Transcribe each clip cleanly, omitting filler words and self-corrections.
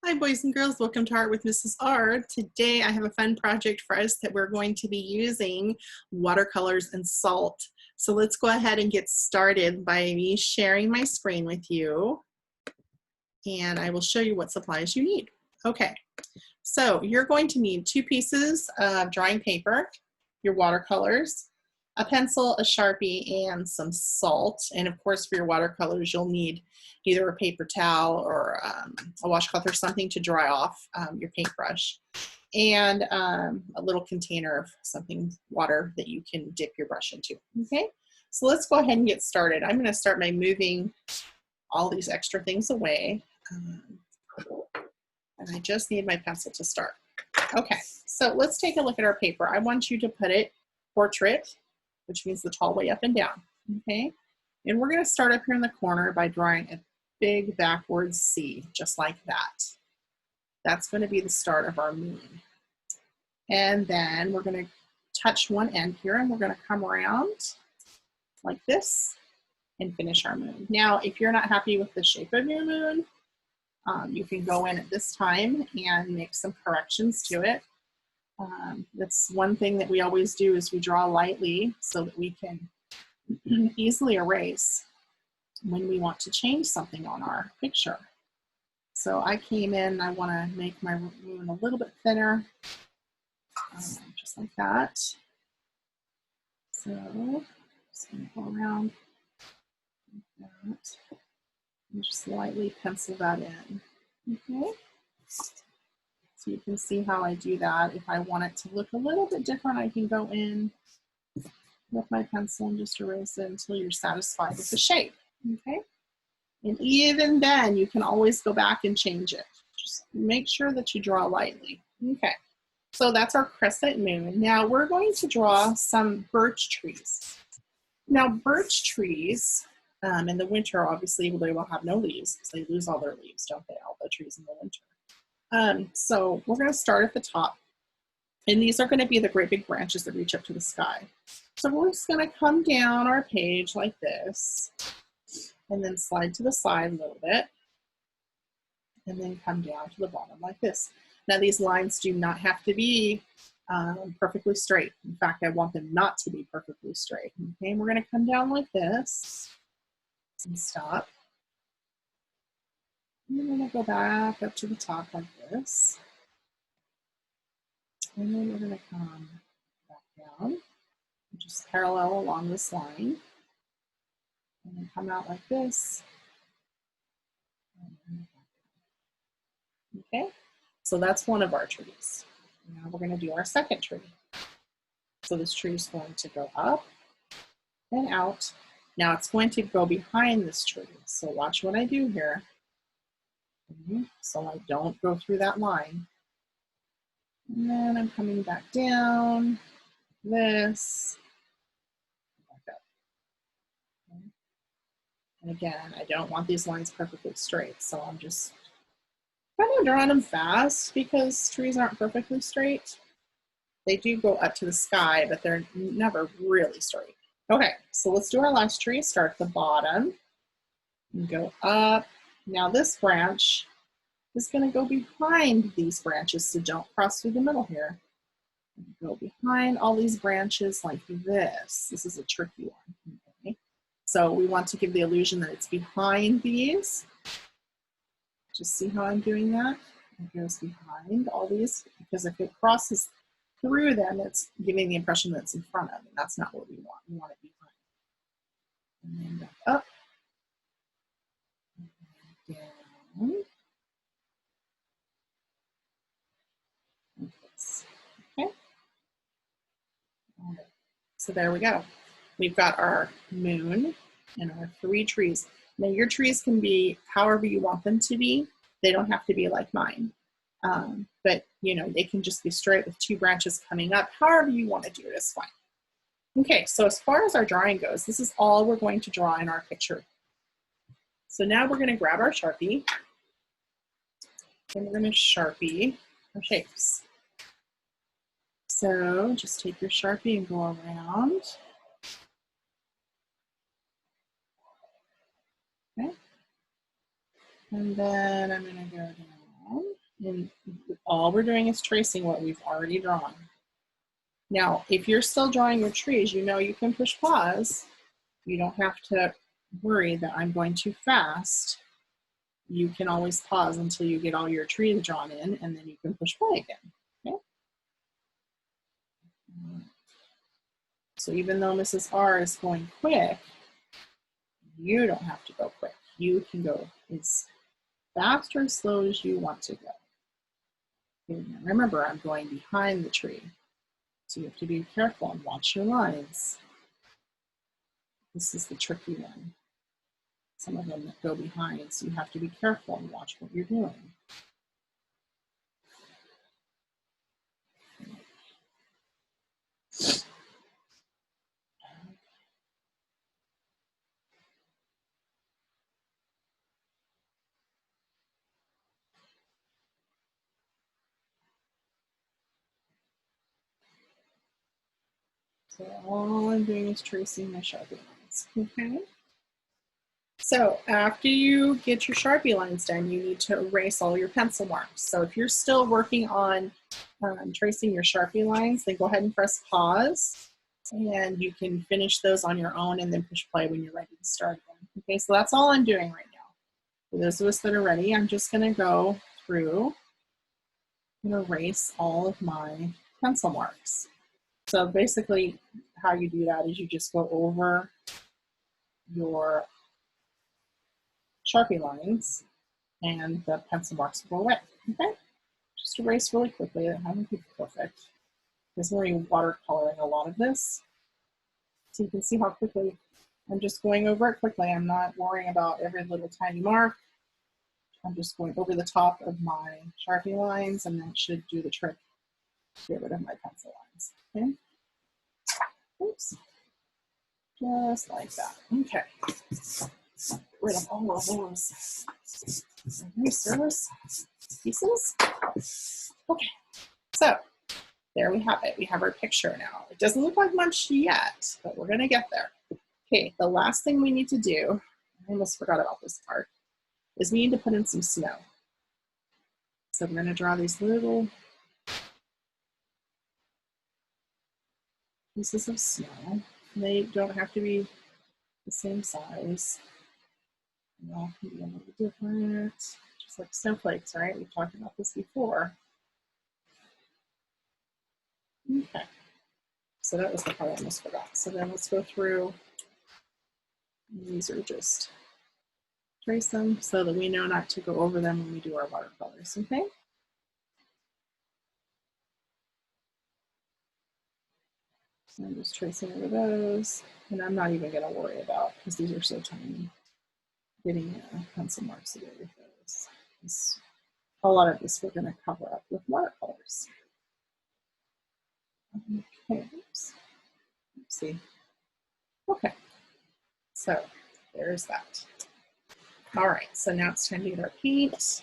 Hi boys and girls, welcome to Art with Mrs. R. Today I have a fun project for us that we're going to be using watercolors and salt. So let's go ahead and get started by me sharing my screen with you, and I will show you what supplies you need. Okay, so you're going to need 2 pieces of drawing paper, your watercolors, a pencil, a Sharpie, and some salt. And of course, for your watercolors, you'll need either a paper towel or a washcloth or something to dry off your paintbrush, and a little container of something, water, that you can dip your brush into. Okay, so let's go ahead and get started. I'm going to start by moving all these extra things away. And I just need my pencil to start. Okay, so let's take a look at our paper. I want you to put it portrait, which means the tall way up and down, okay? And we're gonna start up here in the corner by drawing a big backwards C, just like that. That's gonna be the start of our moon. And then we're gonna touch one end here and we're gonna come around like this and finish our moon. Now, if you're not happy with the shape of your moon, you can go in at this time and make some corrections to it. That's one thing that we always do, is we draw lightly so that we can easily erase when we want to change something on our picture. So I came in, I want to make my moon a little bit thinner, just like that. So I'm just going to go around like that and just lightly pencil that in. Okay. So you can see how I do that. If I want it to look a little bit different, I can go in with my pencil and just erase it until you're satisfied with the shape, okay? And even then, you can always go back and change it. Just make sure that you draw lightly. Okay, so that's our crescent moon. Now we're going to draw some birch trees. Now birch trees, in the winter, obviously, they will have no leaves because they lose all their leaves, don't they, all the trees in the winter. So we're going to start at the top, and these are going to be the great big branches that reach up to the sky. So we're just going to come down our page like this, and then slide to the side a little bit, and then come down to the bottom like this. Now these lines do not have to be perfectly straight. In fact, I want them not to be perfectly straight. Okay, and we're going to come down like this and stop. And then we're going to go back up to the top like this. And then we're going to come back down, just parallel along this line, and then come out like this. Okay, so that's one of our trees. Now we're going to do our second tree. So this tree is going to go up and out. Now it's going to go behind this tree. So watch what I do here. So I don't go through that line. And then I'm coming back down, this, back up. Okay. And again, I don't want these lines perfectly straight, so I'm just kind of drawing them fast because trees aren't perfectly straight. They do go up to the sky, but they're never really straight. Okay, so let's do our last tree. Start at the bottom and go up. Now this branch is going to go behind these branches, so don't cross through the middle here. Go behind all these branches like this. This is a tricky one. Okay. So we want to give the illusion that it's behind these. Just see how I'm doing that? It goes behind all these, because if it crosses through them, it's giving the impression that it's in front of, and that's not what we want. We want it behind. And then back up, and down. Like this. Okay. All right. So there we go. We've got our moon and our 3 trees. Now your trees can be however you want them to be. They don't have to be like mine. But you know, they can just be straight with 2 branches coming up. However you want to do it is fine. Okay, so as far as our drawing goes, this is all we're going to draw in our picture. So now we're going to grab our Sharpie and we're going to Sharpie our shapes. So just take your Sharpie and go around. Okay. And then I'm going to go down. And all we're doing is tracing what we've already drawn. Now, if you're still drawing your trees, you know you can push pause. You don't have to worry that I'm going too fast. You can always pause until you get all your trees drawn in, and then you can push play again. Okay? So even though Mrs. R is going quick, you don't have to go quick. You can go as fast or as slow as you want to go. And remember, I'm going behind the tree. So you have to be careful and watch your lines. This is the tricky one. Some of them that go behind, so you have to be careful and watch what you're doing. So all I'm doing is tracing my Sharpie lines, okay? So after you get your Sharpie lines done, you need to erase all your pencil marks. So if you're still working on tracing your Sharpie lines, then go ahead and press pause, and you can finish those on your own and then push play when you're ready to start again. Okay, so that's all I'm doing right now. For those of us that are ready, I'm just gonna go through and erase all of my pencil marks. So basically how you do that is you just go over your Sharpie lines and the pencil marks will go away, okay? Just erase really quickly. I haven't been perfect because we're watercoloring a lot of this. So you can see how quickly I'm just going over it quickly. I'm not worrying about every little tiny mark. I'm just going over the top of my Sharpie lines, and that should do the trick to get rid of my pencil lines, okay? Oops. Just like that. Okay. Get rid of all of those erasers pieces. Okay. So there we have it. We have our picture now. It doesn't look like much yet, but we're going to get there. Okay. The last thing we need to do, I almost forgot about this part, is we need to put in some snow. So we're going to draw these little pieces of snow. They don't have to be the same size. They all can be a little different, just like snowflakes, right? We've talked about this before. Okay, so that was the part I almost forgot. So then let's go through. These are just trace them so that we know not to go over them when we do our watercolors, okay? So I'm just tracing over those, and I'm not even gonna worry about, because these are so tiny, getting pencil marks away with those. A lot of this we're gonna cover up with watercolors. Okay, oops. Oopsie. Okay, so there's that. All right, so now it's time to get our paint.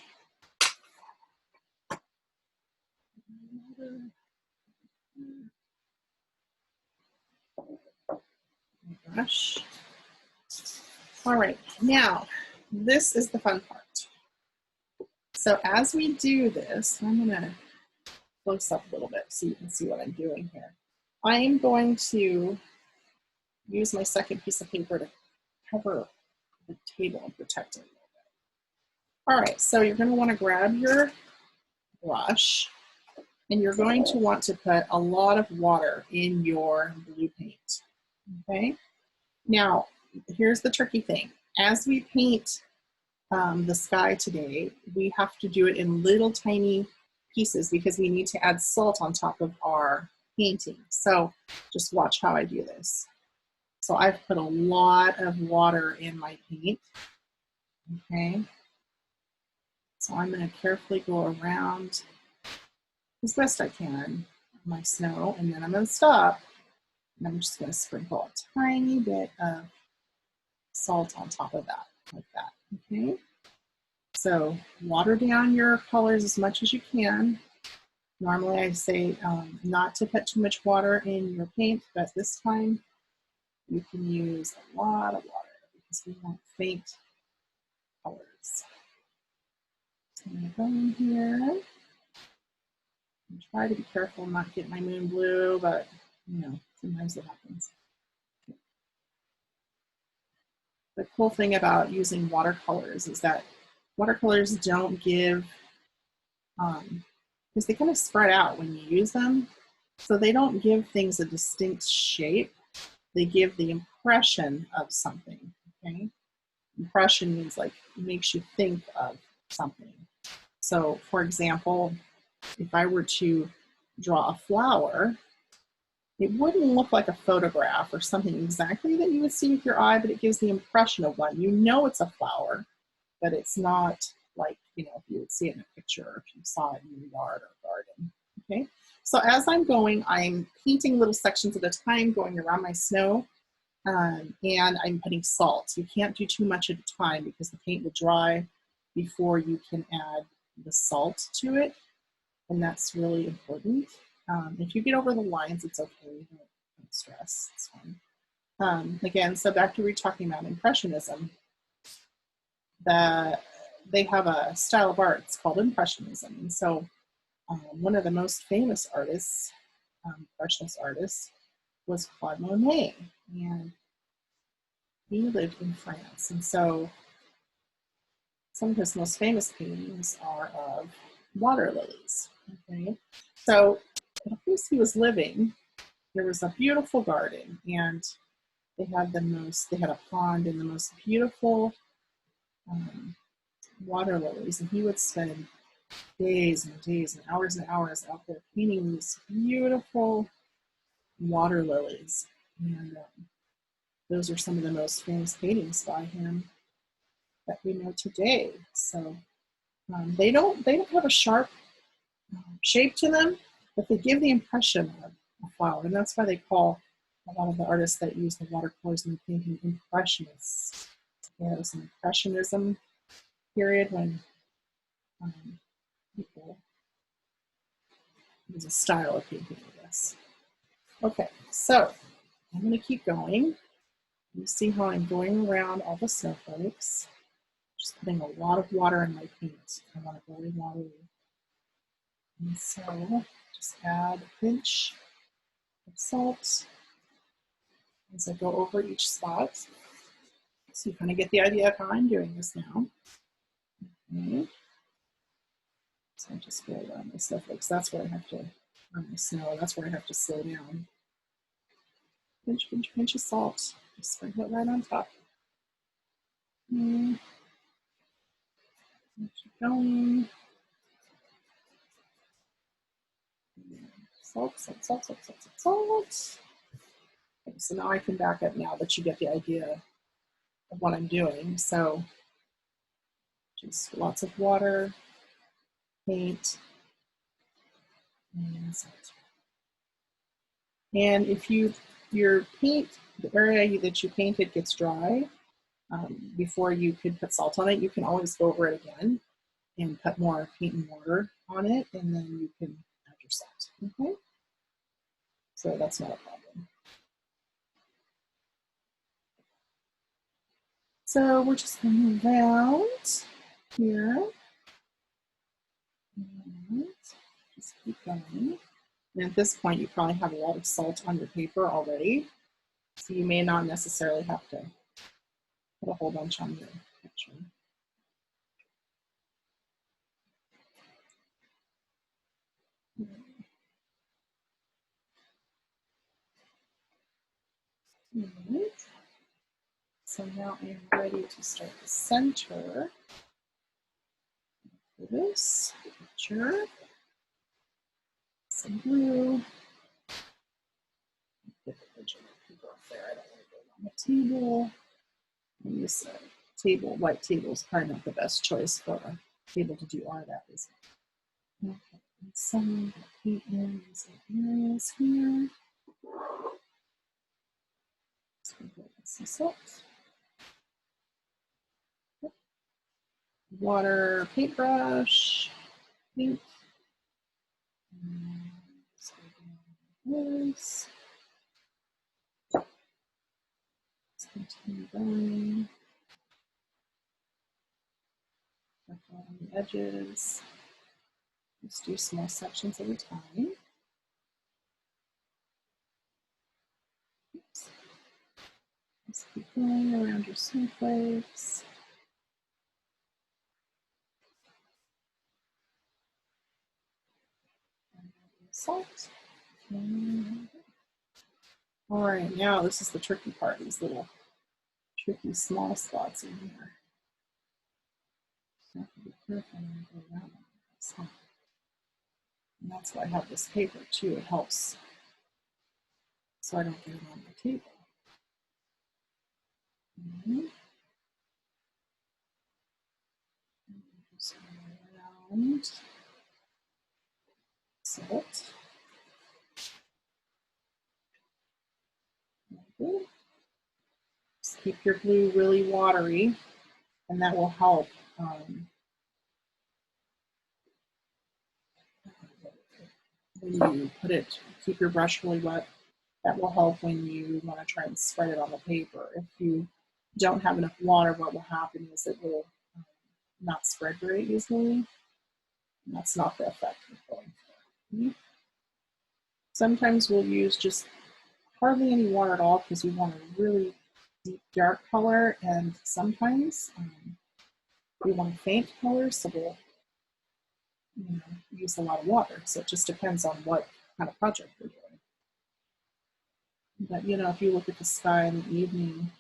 Brush. All right, now this is the fun part. So as we do this, I'm gonna close up a little bit so you can see what I'm doing here. I am going to use my second piece of paper to cover the table and protect it a little bit. All right, so you're gonna wanna grab your brush, and you're going to want to put a lot of water in your blue paint, okay? Now, here's the tricky thing. As we paint the sky today, we have to do it in little tiny pieces because we need to add salt on top of our painting. So just watch how I do this. So I've put a lot of water in my paint, okay? So I'm gonna carefully go around as best I can my snow, and then I'm gonna stop, and I'm just gonna sprinkle a tiny bit of salt on top of that, like that, okay? So water down your colors as much as you can. Normally I say not to put too much water in your paint, but this time you can use a lot of water because we want faint colors. I'm gonna go in here and try to be careful not get my moon blue, but you know, sometimes it happens. The cool thing about using watercolors is that watercolors don't give, because they kind of spread out when you use them. So they don't give things a distinct shape. They give the impression of something, okay? Impression means like it makes you think of something. So for example, if I were to draw a flower, it wouldn't look like a photograph or something exactly that you would see with your eye, but it gives the impression of one. You know it's a flower, but it's not like, you know, if you would see it in a picture or if you saw it in your yard or garden, okay? So as I'm going, I'm painting little sections at a time, going around my snow, and I'm putting salt. You can't do too much at a time because the paint will dry before you can add the salt to it, and that's really important. If you get over the lines, it's okay. Don't stress. It's fine. Again, so back to we were talking about Impressionism. They have a style of art. It's called Impressionism. And so one of the most famous artists, Impressionist artists, was Claude Monet. And he lived in France. And so some of his most famous paintings are of water lilies. Okay. So at the place he was living, there was a beautiful garden, and they had a pond and the most beautiful water lilies, and he would spend days and days and hours out there painting these beautiful water lilies. And those are some of the most famous paintings by him that we know today. So they don't have a sharp shape to them, but they give the impression of a flower, and that's why they call a lot of the artists that use the watercolors in the painting impressionists. Yeah, it was an impressionism period when people, it was a style of painting, I guess. Okay, so I'm going to keep going. You see how I'm going around all the snowflakes, just putting a lot of water in my paint. I want it really watery. And so just add a pinch of salt as I go over each spot. So you kind of get the idea of how I'm doing this now. Okay. So I just go around the snowflakes. That's where I have to, on the snow, that's where I have to slow down. Pinch, pinch, pinch of salt. Just sprinkle it right on top. Keep going. Salt, salt, salt, salt, salt, salt, salt. Okay, so now I can back up now that you get the idea of what I'm doing. So just lots of water, paint, and salt. And if your paint, the area that you painted gets dry, before you could put salt on it, you can always go over it again and put more paint and water on it, and then you can add your salt. Okay? So that's not a problem. So we're just going around here. And just keep going. And at this point, you probably have a lot of salt on your paper already, so you may not necessarily have to put a whole bunch on your picture. Right. So now I'm ready to start the center for this picture. Some blue. Get the picture of people up there. I don't want to go on the table. And this table, white table, is probably not the best choice for a table to do art at, is it? Okay. And some paint in some areas here. Some salt. Water paintbrush. Paint. This. Let's continue going. On the edges. Just do small sections at a time. Oops. Just keep going around your snowflakes. Salt. All right, now this is the tricky part, these little tricky small spots in here. You have to be careful when you go around this. And that's why I have this paper too. It helps so I don't get it on my table. Just go around. Salt. Just keep your glue really watery, and that will help. When you put it, keep your brush really wet. That will help when you want to try and spread it on the paper. If you don't have enough water, what will happen is it will not spread very easily. And that's not the effect we're going for. Sometimes we'll use just hardly any water at all because we want a really deep dark color, and sometimes we want a faint color, so we'll use a lot of water. So it just depends on what kind of project we're doing. But if you look at the sky in the evening,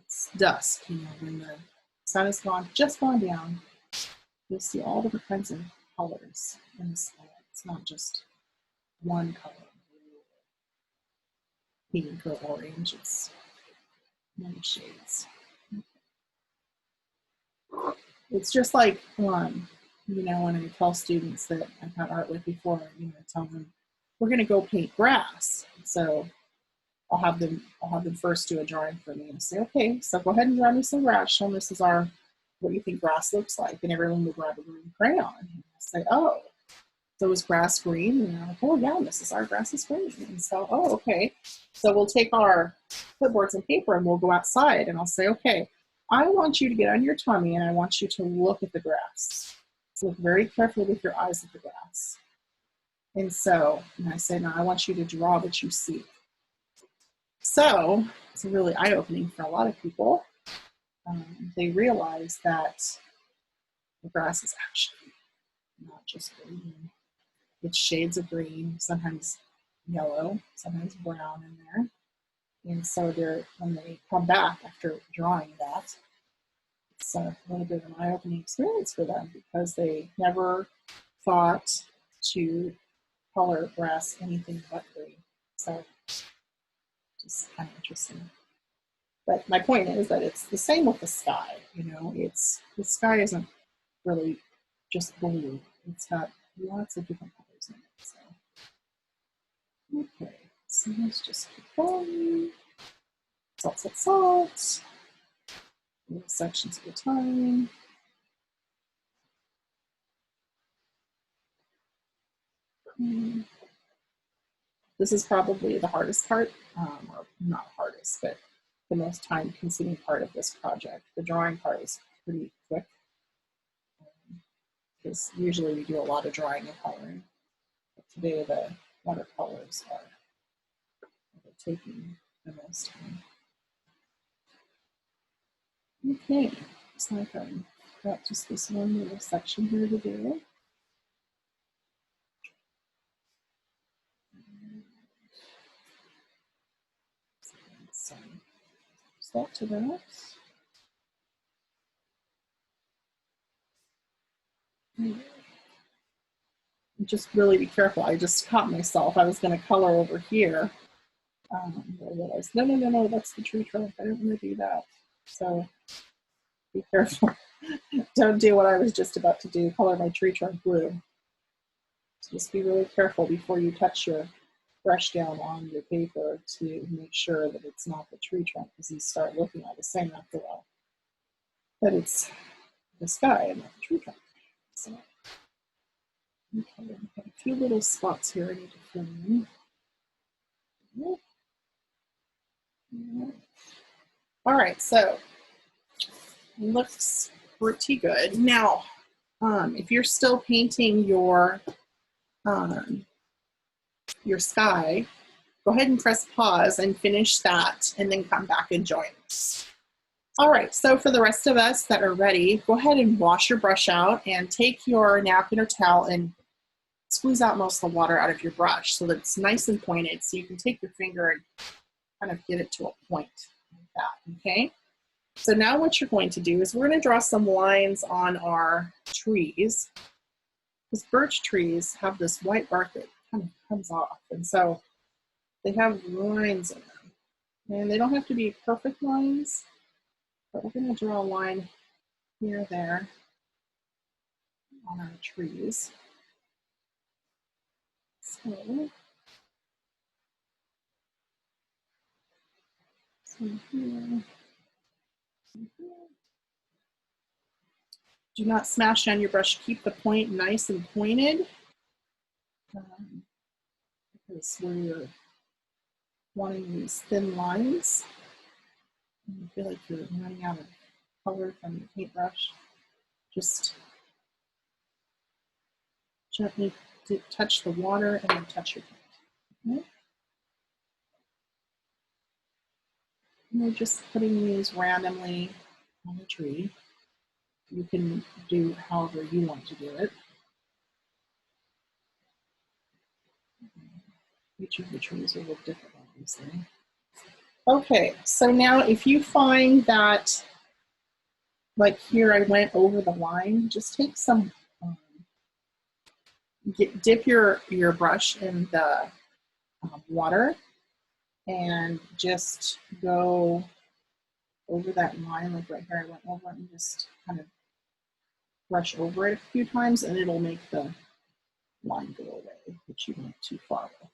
it's dusk, when the sun is just gone down, you'll see all different kinds of colors in the sky. It's not just one color, pink or orange, it's many shades. It's just like when I tell students that I've had art with before, I tell them we're going to go paint grass. So I'll have them first do a drawing for me and say, okay, so go ahead and draw me some grass. Show them this is what you think grass looks like, and everyone will grab a green crayon and say, oh, so is grass green? And they're like, oh yeah, our grass is green. And so, oh, okay. So we'll take our clipboards and paper and we'll go outside, and I'll say, okay, I want you to get on your tummy and I want you to look at the grass. So look very carefully with your eyes at the grass. And I say, now I want you to draw what you see. So it's really eye-opening for a lot of people. They realize that the grass is actually not just green. It's shades of green, sometimes yellow, sometimes brown in there. And so when they come back after drawing that, it's a little bit of an eye-opening experience for them because they never thought to color grass anything but green. So just kind of interesting. But my point is that it's the same with the sky. The sky isn't really just blue. It's got lots of different colors in it. So, okay, so let's just keep going. Salt. Little sections at a time. This is probably the hardest part, or not hardest, but the most time-consuming part of this project. The drawing part is pretty quick, because usually we do a lot of drawing and coloring. But today the watercolors are taking the most time. Okay, looks like I've got just this one little section here to do. That to that. Just really be careful. I just caught myself. I was going to color over here. I realized, no, that's the tree trunk. I didn't want to do that. So be careful. Don't do what I was just about to do, color my tree trunk blue. So just be really careful before you touch your brush down on your paper to make sure that it's not the tree trunk, because you start looking at the same after a while. But it's the sky and not the tree trunk. So, okay, I've got a few little spots here I need to fill in. All right, so looks pretty good. Now, if you're still painting your sky, go ahead and press pause and finish that, and then come back and join us. All right, so for the rest of us that are ready, go ahead and wash your brush out and take your napkin or towel and squeeze out most of the water out of your brush so that it's nice and pointed, so you can take your finger and kind of get it to a point like that, okay? So now what you're going to do is we're going to draw some lines on our trees. Because birch trees have this white bark that kind of comes off, and so they have lines in them. And they don't have to be perfect lines, but we're going to draw a line here or there on our trees. So here. Do not smash down your brush. Keep the point nice and pointed. Because we're wanting these thin lines. And you feel like you're running out of color from your paintbrush. Just gently touch the water and then touch your paint. Okay? And we're just putting these randomly on the tree. You can do however you want to do it. Each of the trees will look different, obviously. Okay, so now if you find that, like here I went over the line, just take some, dip your brush in the water and just go over that line, like right here I went over it, and just kind of brush over it a few times, and it'll make the line go away that you went too far with.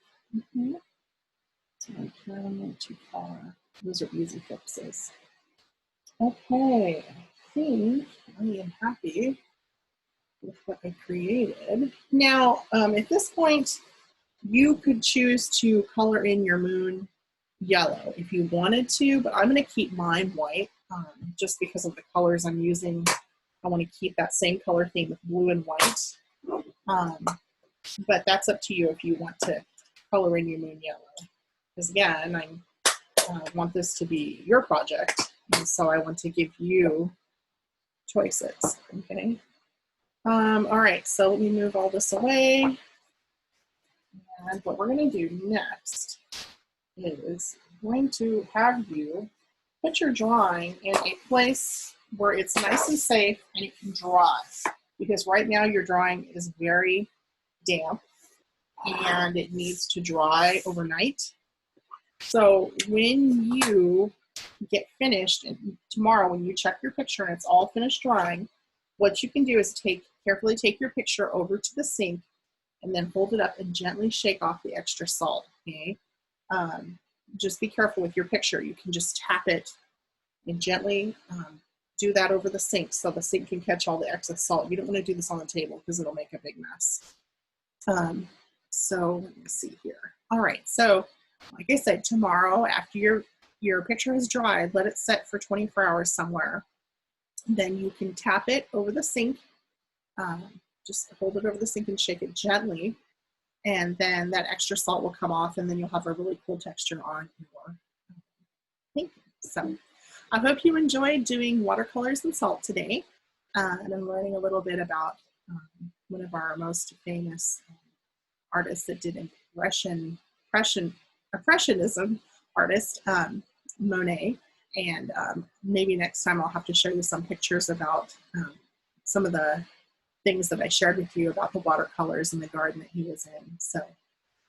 So right here I went too far. Those are easy fixes. Okay, I think I am happy with what I created. Now, at this point, you could choose to color in your moon yellow if you wanted to, but I'm going to keep mine white just because of the colors I'm using. I want to keep that same color theme with blue and white. But that's up to you if you want to color in your moon yellow. Because again, I want this to be your project, and so I want to give you choices, okay? All right, so let me move all this away. And what we're going to do next is I'm going to have you put your drawing in a place where it's nice and safe and you can dry. Because right now your drawing is very damp and it needs to dry overnight. So when you get finished, and tomorrow when you check your picture and it's all finished drying, what you can do is carefully take your picture over to the sink and then hold it up and gently shake off the extra salt, okay? Just be careful with your picture. You can just tap it and gently do that over the sink so the sink can catch all the excess salt. You don't want to do this on the table because it'll make a big mess. So let me see here. All right, so like I said, tomorrow after your picture is dried, let it set for 24 hours somewhere. Then you can tap it over the sink. Just hold it over the sink and shake it gently. And then that extra salt will come off and then you'll have a really cool texture on your painting. So I hope you enjoyed doing watercolors and salt today. And I'm learning a little bit about one of our most famous artists that did Impressionism artist, Monet. And maybe next time I'll have to show you some pictures about some of the things that I shared with you about the watercolors in the garden that he was in. So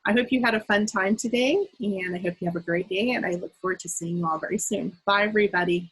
I hope you had a fun time today, and I hope you have a great day, and I look forward to seeing you all very soon. Bye, everybody.